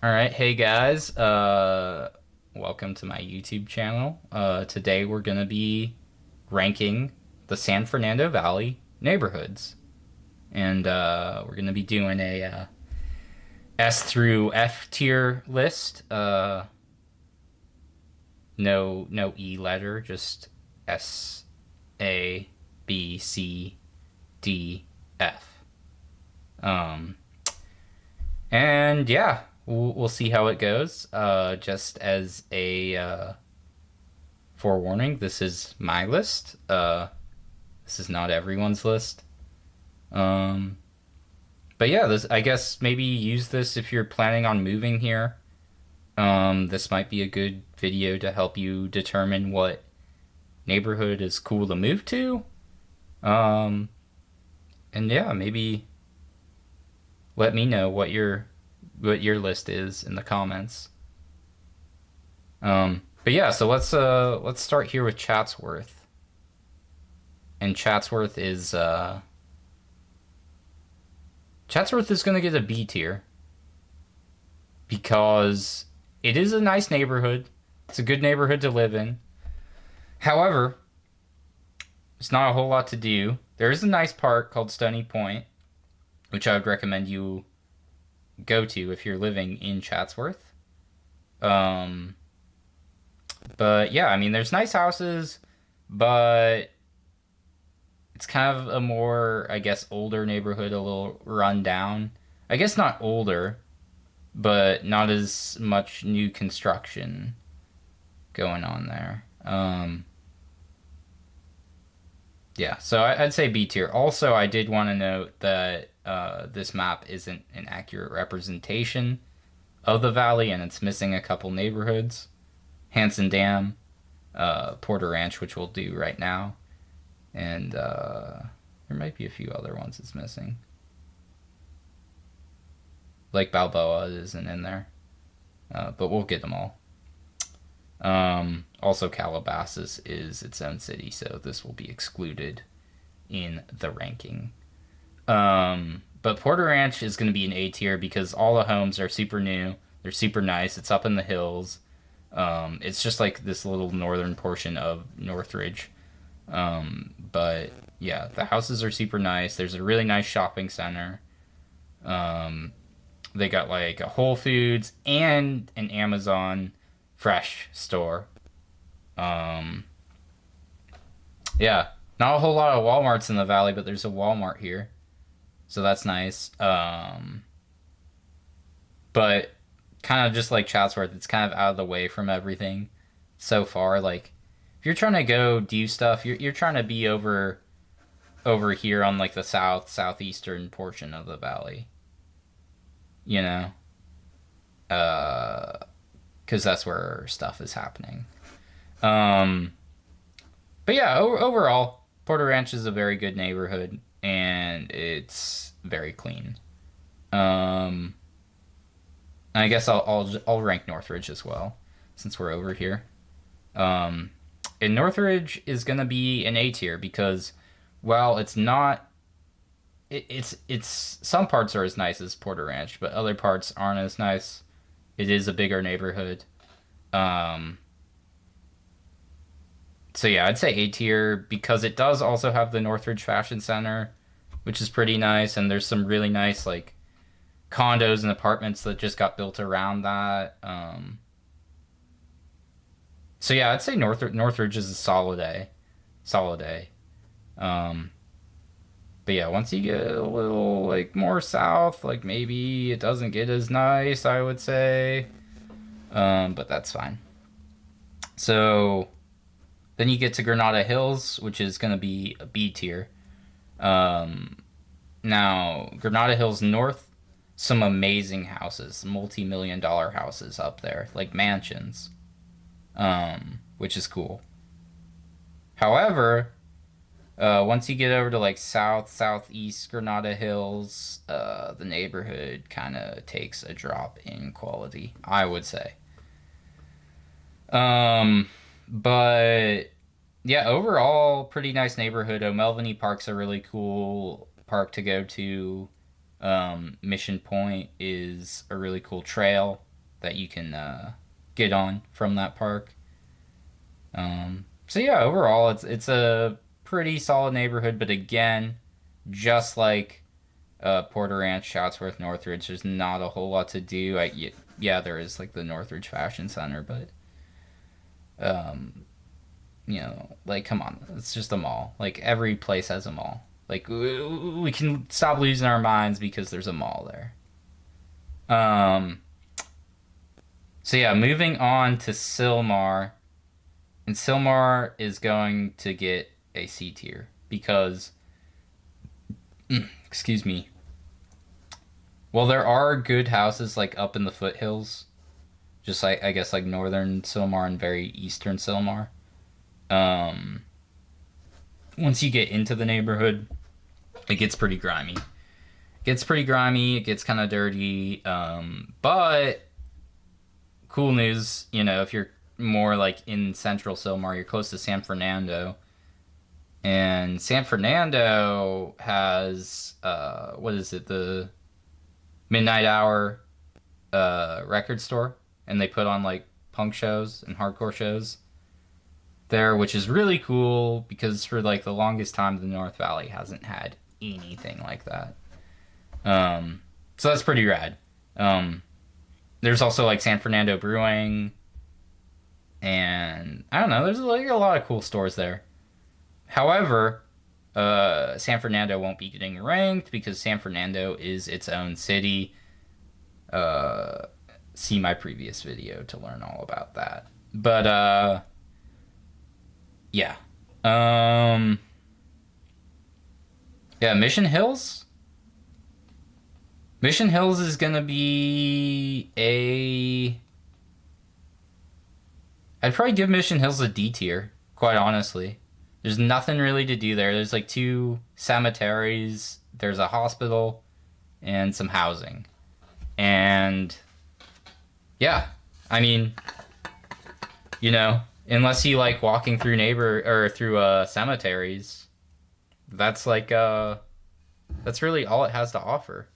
All right, hey guys, welcome to my YouTube channel. Today we're gonna be ranking the San Fernando Valley neighborhoods, and we're gonna be doing a S through F tier list. No E letter, just S, A, B, C, D, F. Um, and yeah, we'll see how it goes. Just as a forewarning, this is my list. This is not everyone's list. Um, but yeah, this I guess maybe use this if you're planning on moving here. This might be a good video to help you determine what neighborhood is cool to move to. Um, and yeah, maybe let me know what your list is in the comments. But yeah, so let's start here with Chatsworth. And Chatsworth is gonna get a B tier because it is a nice neighborhood. It's a good neighborhood to live in. However, it's not a whole lot to do. There is a nice park called Stony Point, which I would recommend you go to if you're living in Chatsworth. Um, but yeah, I mean, there's nice houses, but it's kind of a more, I guess, older neighborhood, a little run down. I guess not older, but not as much new construction going on there. Yeah, so I'd say B tier. Also, I did want to note that this map isn't an accurate representation of the valley, and it's missing a couple neighborhoods. Hanson Dam, Porter Ranch, which we'll do right now, and there might be a few other ones it's missing. Like Balboa isn't in there, but we'll get them all. Also, Calabasas is its own city, so this will be excluded in the ranking. But Porter Ranch is going to be an A tier because all the homes are super new. They're super nice. It's up in the hills. It's just like this little northern portion of Northridge. But yeah, the houses are super nice. There's a really nice shopping center. Um, they got like a Whole Foods and an Amazon Fresh store. Um, yeah, not a whole lot of Walmarts in the valley, but there's a Walmart here, so that's nice. But kind of just like Chatsworth, it's kind of out of the way from everything so far. Like, if you're trying to go do stuff, you're trying to be over here on like the southeastern portion of the valley, you know, uh, because that's where stuff is happening. Um, but yeah, overall, Porter Ranch is a very good neighborhood and it's very clean. Um, I guess I'll rank Northridge as well since we're over here. Um, and Northridge is gonna be an A tier because while it's not it's some parts are as nice as Porter Ranch, but other parts aren't as nice. It is a bigger neighborhood. Um, so yeah, I'd say A tier because it does also have the Northridge Fashion Center, which is pretty nice, and there's some really nice like condos and apartments that just got built around that. So yeah, I'd say Northridge is a solid A. Um, but yeah, once you get a little like more south, like maybe it doesn't get as nice, I would say. But that's fine. So then you get to Granada Hills, which is going to be a B tier. Um, Now, Granada Hills North, some amazing houses, multi-million dollar houses up there, like mansions, which is cool. However, once you get over to like southeast Granada Hills, the neighborhood kind of takes a drop in quality, I would say. Um, but yeah, overall, pretty nice neighborhood. O'Melveny Park's a really cool park to go to. Mission Point is a really cool trail. that you can get on from that park. So yeah, overall it's a pretty solid neighborhood, but again, just like Porter Ranch, Chatsworth, Northridge, there's not a whole lot to do. Yeah, there is like the Northridge Fashion Center, but like come on, it's just a mall. Like every place has a mall. Like we can stop losing our minds because there's a mall there. So yeah, moving on to Sylmar. And Sylmar is going to get a C tier because, excuse me. Well, there are good houses like up in the foothills, just like I guess like northern Sylmar and very eastern Sylmar. Um, Once you get into the neighborhood, it gets pretty grimy. It gets kind of dirty. But cool news, if you're more like in central Sylmar, you're close to San Fernando. And San Fernando has what is it, the midnight hour record store, and they put on like punk shows and hardcore shows there, which is really cool because for like the longest time the North Valley hasn't had anything like that. So that's pretty rad. There's also like San Fernando Brewing, and I don't know, there's like a lot of cool stores there. However, San Fernando won't be getting ranked because San Fernando is its own city. See my previous video to learn all about that. But yeah. Yeah, Mission Hills. Mission Hills is gonna be a... I'd probably give Mission Hills a D tier, quite honestly. There's nothing really to do there. There's like 2 cemeteries, there's a hospital, and some housing. And yeah, I mean, unless you like walking through cemeteries, that's like that's really all it has to offer.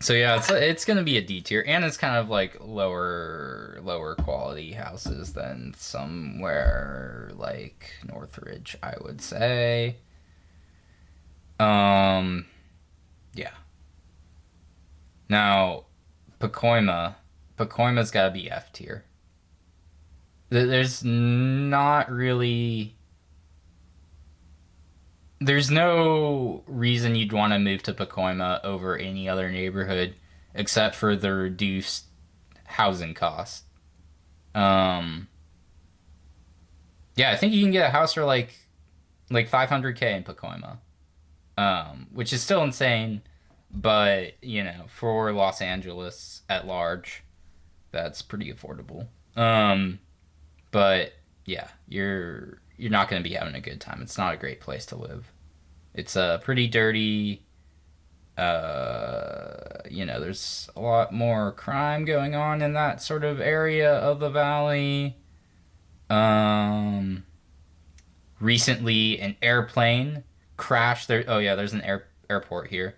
So yeah, it's gonna be a D tier, and it's kind of like lower quality houses than somewhere like Northridge, I would say. Yeah. Now, Pacoima's gotta be F tier. There's not really... There's no reason you'd want to move to Pacoima over any other neighborhood except for the reduced housing cost. Yeah, I think you can get a house for like $500K in Pacoima. Which is still insane, but for Los Angeles at large, that's pretty affordable. But yeah, you're not going to be having a good time. It's not a great place to live. It's pretty dirty. There's a lot more crime going on in that sort of area of the valley. Recently, an airplane crashed there. Oh yeah, there's an airport here,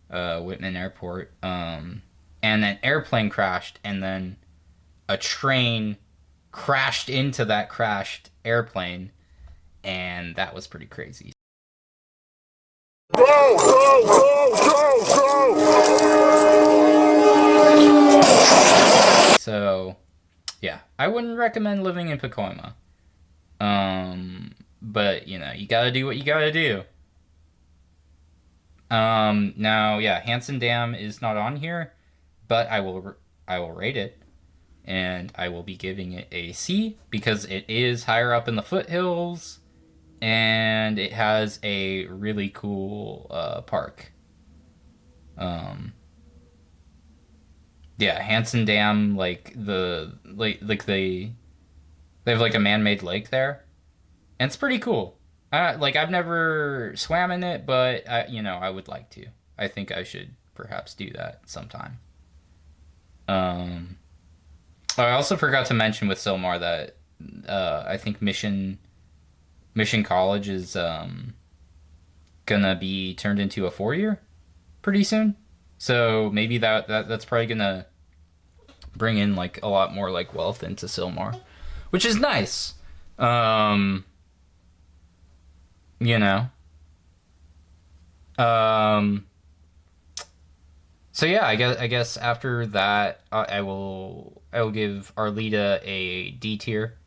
Whitman Airport. And an airplane crashed, and then a train crashed into that crashed airplane, and that was pretty crazy. Go, go, go, go, go! So, yeah, I wouldn't recommend living in Pacoima. But you gotta do what you gotta do. Now, yeah, Hansen Dam is not on here, but I will rate it. And I will be giving it a C because it is higher up in the foothills, and it has a really cool park. Yeah, Hansen Dam, like they have like a man-made lake there, and it's pretty cool. I've never swam in it, but I would like to. I think I should perhaps do that sometime. I also forgot to mention with Sylmar that I think Mission College is gonna be turned into a 4-year. pretty soon. So maybe that's probably gonna bring in like a lot more like wealth into Sylmar, which is nice. Um, you know. Um, so yeah, I guess after that, I will give Arleta a D tier.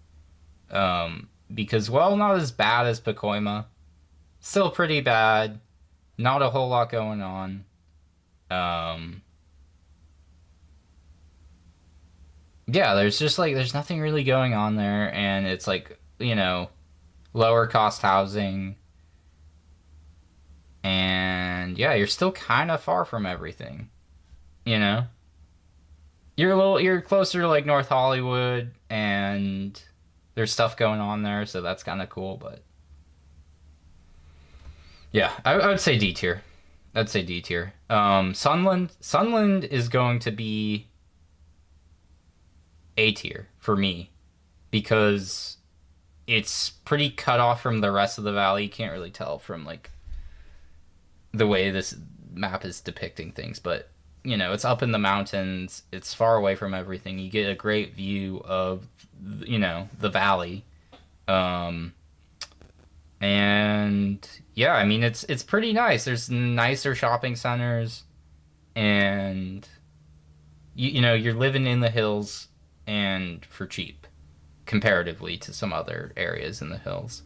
Because well, not as bad as Pacoima, still pretty bad. Not a whole lot going on. Um, yeah, there's just like there's nothing really going on there, and it's like lower cost housing, and yeah, you're still kind of far from everything. You know, you're closer to like North Hollywood, and there's stuff going on there, so that's kind of cool. But yeah, I would say D tier. I'd say D tier. Sunland is going to be A tier for me because it's pretty cut off from the rest of the valley. You can't really tell from like the way this map is depicting things, but it's up in the mountains. It's far away from everything. You get a great view of the valley. Um, and yeah, I mean it's pretty nice. There's nicer shopping centers, and you're living in the hills and for cheap comparatively to some other areas in the hills.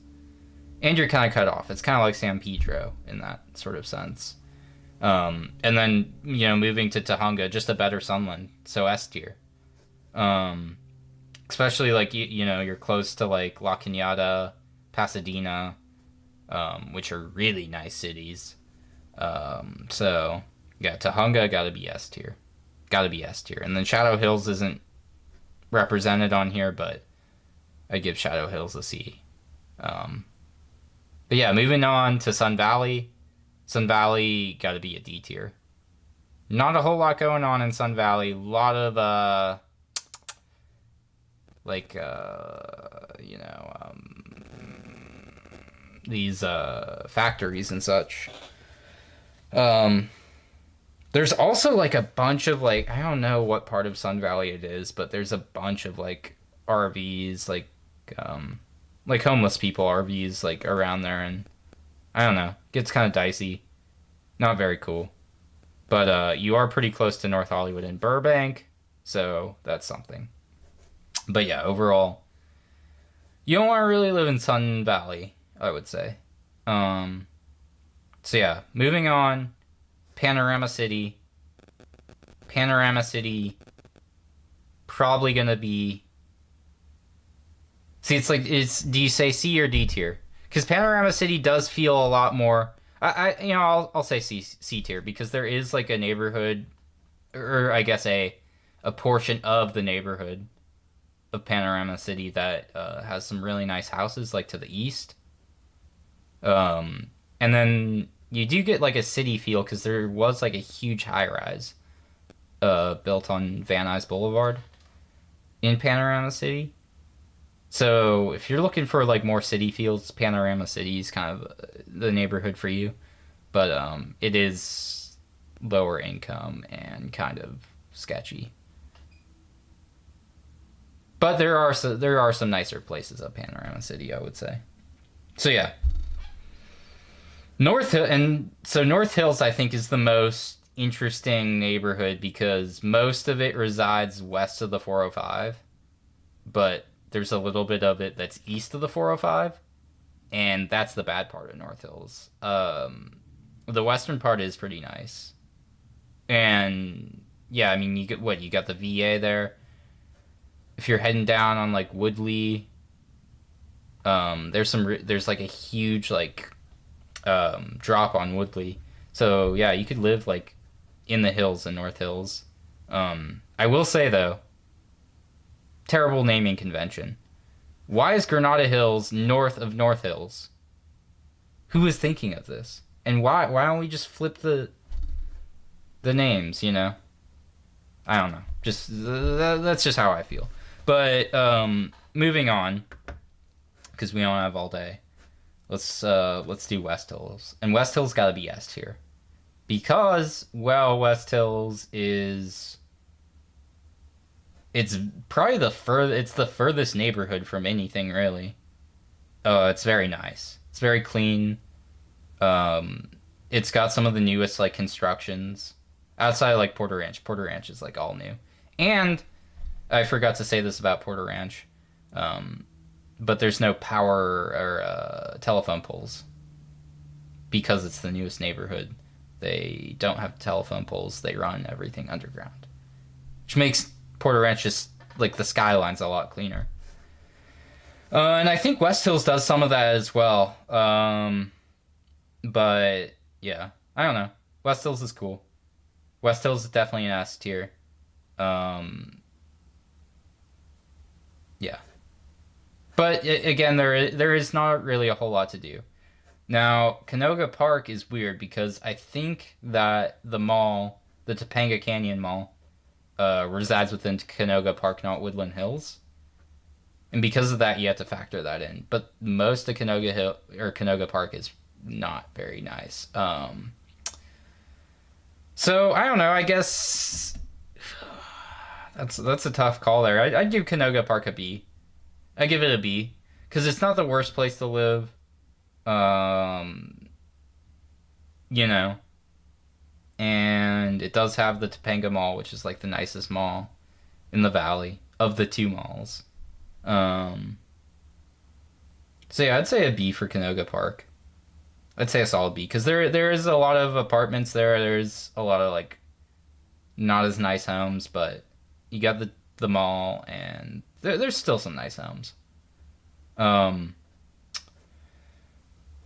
And you're kind of cut off. It's kind of like San Pedro in that sort of sense. And then moving to Tujunga, just a better Sunland, so S tier. Um, Especially like you're close to like La Cañada, Pasadena, which are really nice cities. So yeah, Tujunga gotta be S tier, gotta be S tier. And then Shadow Hills isn't represented on here, but I give Shadow Hills a C. Um, but yeah, moving on to Sun Valley. Sun Valley gotta be a D tier. Not a whole lot going on in Sun Valley. A lot of like these factories and such. Um, there's also like a bunch of like I don't know what part of Sun Valley it is, but there's a bunch of like RVs um like homeless people RVs like around there, and I don't know, gets kind of dicey. Not very cool. But you are pretty close to North Hollywood and Burbank, so that's something. But yeah, overall, you don't want to really live in Sun Valley, I would say. Um, so yeah, moving on, Panorama City. Panorama City, probably gonna be. See, it's like Do you say C or D tier? Because Panorama City does feel a lot more. I'll say C tier because there is like a neighborhood, or I guess a portion of the neighborhood of Panorama City that has some really nice houses like to the east. And then you do get like a city feel because there was like a huge high rise built on Van Nuys Boulevard in Panorama City. So if you're looking for like more city feels, Panorama City is kind of the neighborhood for you. But it is lower income and kind of sketchy. But there are some nicer places up Panorama City, I would say. So yeah, North Hills I think is the most interesting neighborhood because most of it resides west of the 405, but there's a little bit of it that's east of the 405, and that's the bad part of North Hills. The western part is pretty nice, and yeah, I mean you got the VA there. If you're heading down on like Woodley, there's like a huge like drop on Woodley. So yeah, you could live like in the hills in North Hills. I will say though, terrible naming convention. Why is Granada Hills north of North Hills? Who is thinking of this? And why don't we just flip the names? I don't know. Just that's just how I feel. But moving on, because we don't have all day. Let's do West Hills, and West Hills got to be S tier. because, well, West Hills is it's probably it's the furthest neighborhood from anything really. It's very nice. It's very clean. Um, it's got some of the newest like constructions outside of like Porter Ranch. Porter Ranch is like all new. And I forgot to say this about Porter Ranch, um, but there's no power or telephone poles because it's the newest neighborhood. They don't have telephone poles. They run everything underground, which makes Porter Ranch just like the skyline's a lot cleaner. And I think West Hills does some of that as well. But yeah, I don't know. West Hills is cool. West Hills is definitely an S tier. Um, yeah, but again, there is not really a whole lot to do. Now, Canoga Park is weird because I think that the mall, the Topanga Canyon Mall, resides within Canoga Park, not Woodland Hills. And because of that, you have to factor that in. But most of Canoga Park is not very nice. So I don't know. I guess that's a tough call there. I'd give Canoga Park a B. I give it a B because it's not the worst place to live. Um, you know, and it does have the Topanga Mall, which is like the nicest mall in the valley of the two malls. Um, so yeah, I'd say a B for Canoga Park. I'd say a solid B because there is a lot of apartments there. There's a lot of like not as nice homes, but you got the mall and there's still some nice homes. Um,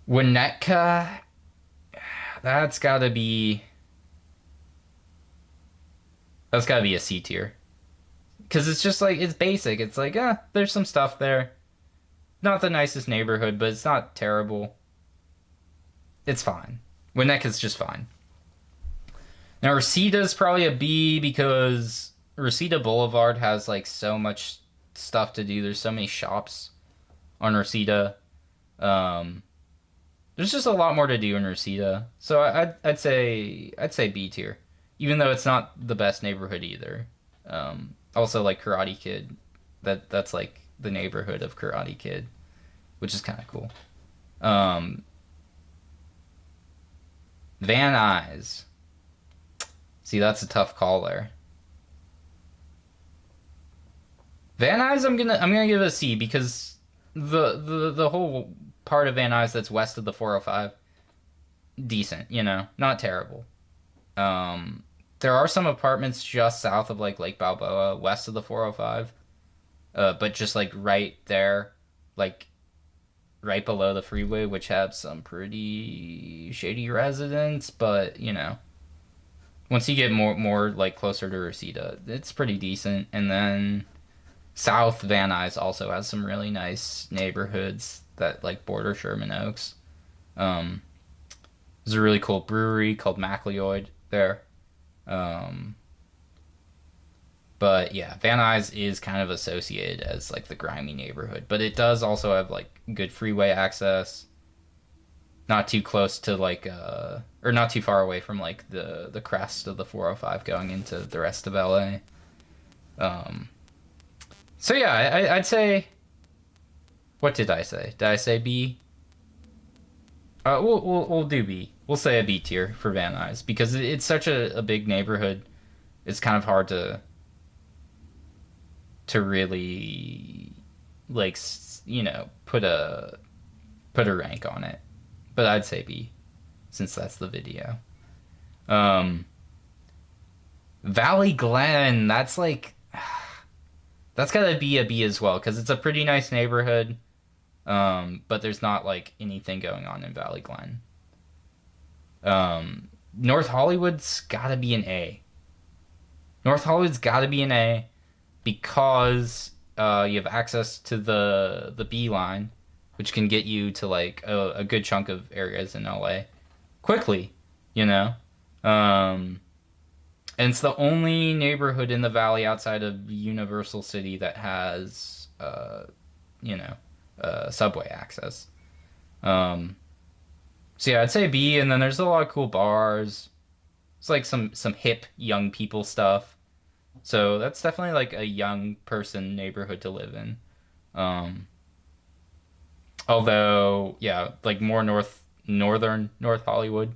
Winnetka, that's gotta be a C tier because it's just like it's basic. It's like there's some stuff there. Not the nicest neighborhood, but it's not terrible. It's fine. Winnetka's just fine. Now Reseda's probably a B because Reseda Boulevard has like so much stuff to do. There's so many shops on Reseda. There's just a lot more to do in Reseda. So I'd say B tier, even though it's not the best neighborhood either. Also like Karate Kid, that's like the neighborhood of Karate Kid, which is kind of cool. Um, Van Nuys. See, that's a tough call there. Van Nuys, I'm gonna give it a C because the whole part of Van Nuys that's west of the 405, decent, not terrible. There are some apartments just south of like Lake Balboa, west of the 405, but just like right there, like right below the freeway, which have some pretty shady residents. But once you get more like closer to Reseda, it's pretty decent. And then South Van Nuys also has some really nice neighborhoods that like border Sherman Oaks. There's a really cool brewery called MacLeod there. Um, but yeah, Van Nuys is kind of associated as like the grimy neighborhood, but it does also have like good freeway access, not too close to like or not too far away from like the crest of the 405 going into the rest of LA. So yeah, I'd say, what did I say? Did I say B? We'll do B. We'll say a B tier for Van Nuys because it's such a big neighborhood. It's kind of hard to really like put a rank on it. But I'd say B since that's the video. Um, Valley Glen, that's like that's gotta be a B as well because it's a pretty nice neighborhood. But there's not like anything going on in Valley Glen. North Hollywood's gotta be an A. North Hollywood's gotta be an A because you have access to the B line, which can get you to like a good chunk of areas in LA quickly, and it's the only neighborhood in the valley outside of Universal City that has subway access. So yeah, I'd say B, and then there's a lot of cool bars. It's like some hip young people stuff. So that's definitely like a young person neighborhood to live in. Um, Although, yeah, like more northern North Hollywood,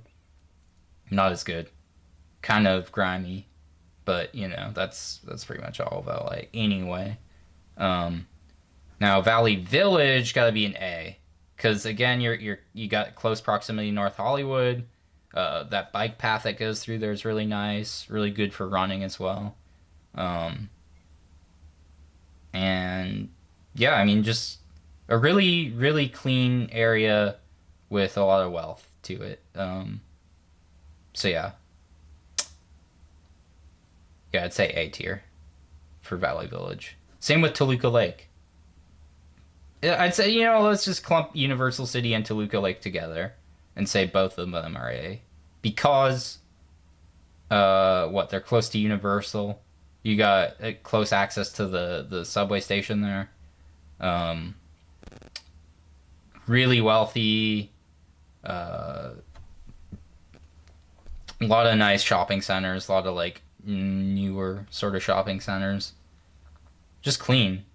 not as good. Kind of grimy, but that's pretty much all of LA anyway. Um, Now Valley Village got to be an A, because again you got close proximity to North Hollywood. That bike path that goes through there is really nice, really good for running as well. Um, and yeah, I mean just a really clean area with a lot of wealth to it. So yeah, I'd say A tier for Valley Village. Same with Toluca Lake. Yeah, I'd say, let's just clump Universal City and Toluca Lake together and say both of them are A. Because, they're close to Universal. You got close access to the subway station there. Um, really wealthy. A lot of nice shopping centers. A lot of, like, newer sort of shopping centers. Just clean.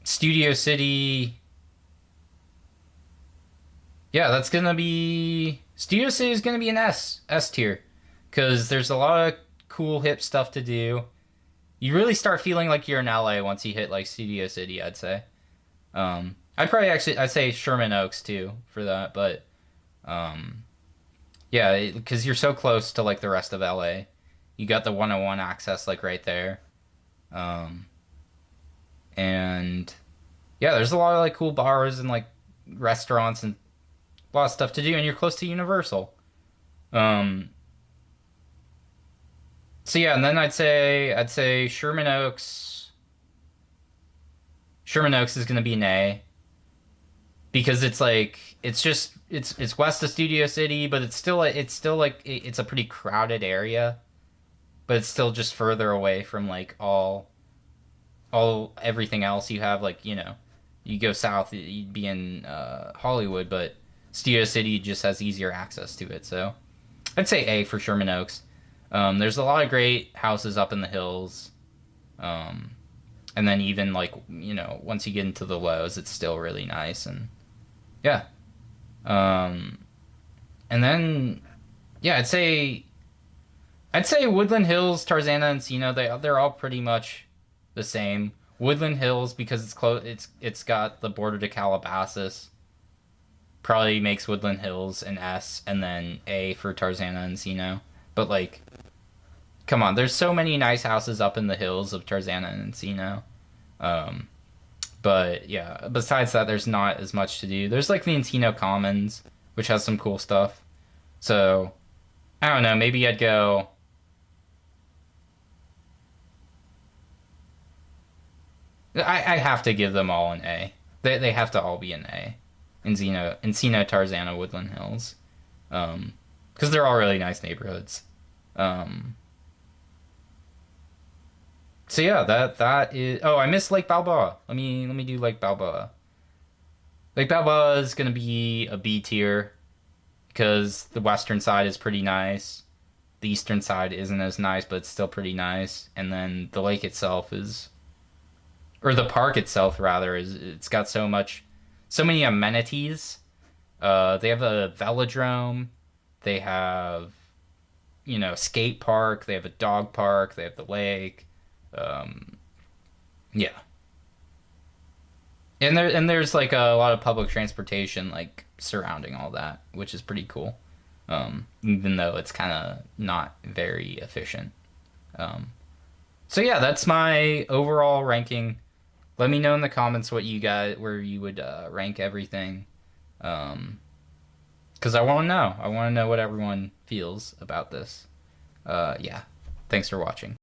Studio City. Yeah, that's gonna be Studio City is gonna be an S tier, because there's a lot of cool hip stuff to do. You really start feeling like you're in LA once you hit like Studio City, I'd say. I'd say Sherman Oaks too for that, but um, yeah, because you're so close to like the rest of LA. You got the 101 access like right there. Um, and yeah, there's a lot of like cool bars and like restaurants and a lot of stuff to do, and you're close to Universal. Um, so yeah, and then I'd say Sherman Oaks. Sherman Oaks is gonna be an A, because it's like it's west of Studio City, but it's still like it's a pretty crowded area, but it's still just further away from like all everything else you have. Like you go south, you'd be in Hollywood, but Studio City just has easier access to it. So I'd say A for Sherman Oaks. There's a lot of great houses up in the hills. And then even like, once you get into the lows, it's still really nice. And yeah. And then, yeah, I'd say Woodland Hills, Tarzana, and Encino, they're all pretty much the same. Woodland Hills, because it's close, it's got the border to Calabasas, probably makes Woodland Hills an S, and then A for Tarzana and Encino. But like, come on, there's so many nice houses up in the hills of Tarzana and Encino. Um, but yeah, besides that, there's not as much to do. There's like the Encino Commons, which has some cool stuff. So I don't know, maybe I'd go. I have to give them all an A. They have to all be an A. Encino, Tarzana, Woodland Hills, because they're all really nice neighborhoods. Um, so yeah, that is. Oh, I missed Lake Balboa. Let me do Lake Balboa. Lake Balboa is gonna be a B tier, because the western side is pretty nice. The eastern side isn't as nice, but it's still pretty nice. And then the lake itself is, or the park itself rather, it's got so many amenities. They have a velodrome. They have, skate park. They have a dog park. They have the lake. Um, yeah, and there's like a lot of public transportation like surrounding all that, which is pretty cool. Even though it's kind of not very efficient. Um, so yeah, that's my overall ranking. Let me know in the comments where you would rank everything. Because I want to know. I want to know what everyone feels about this. Yeah. Thanks for watching.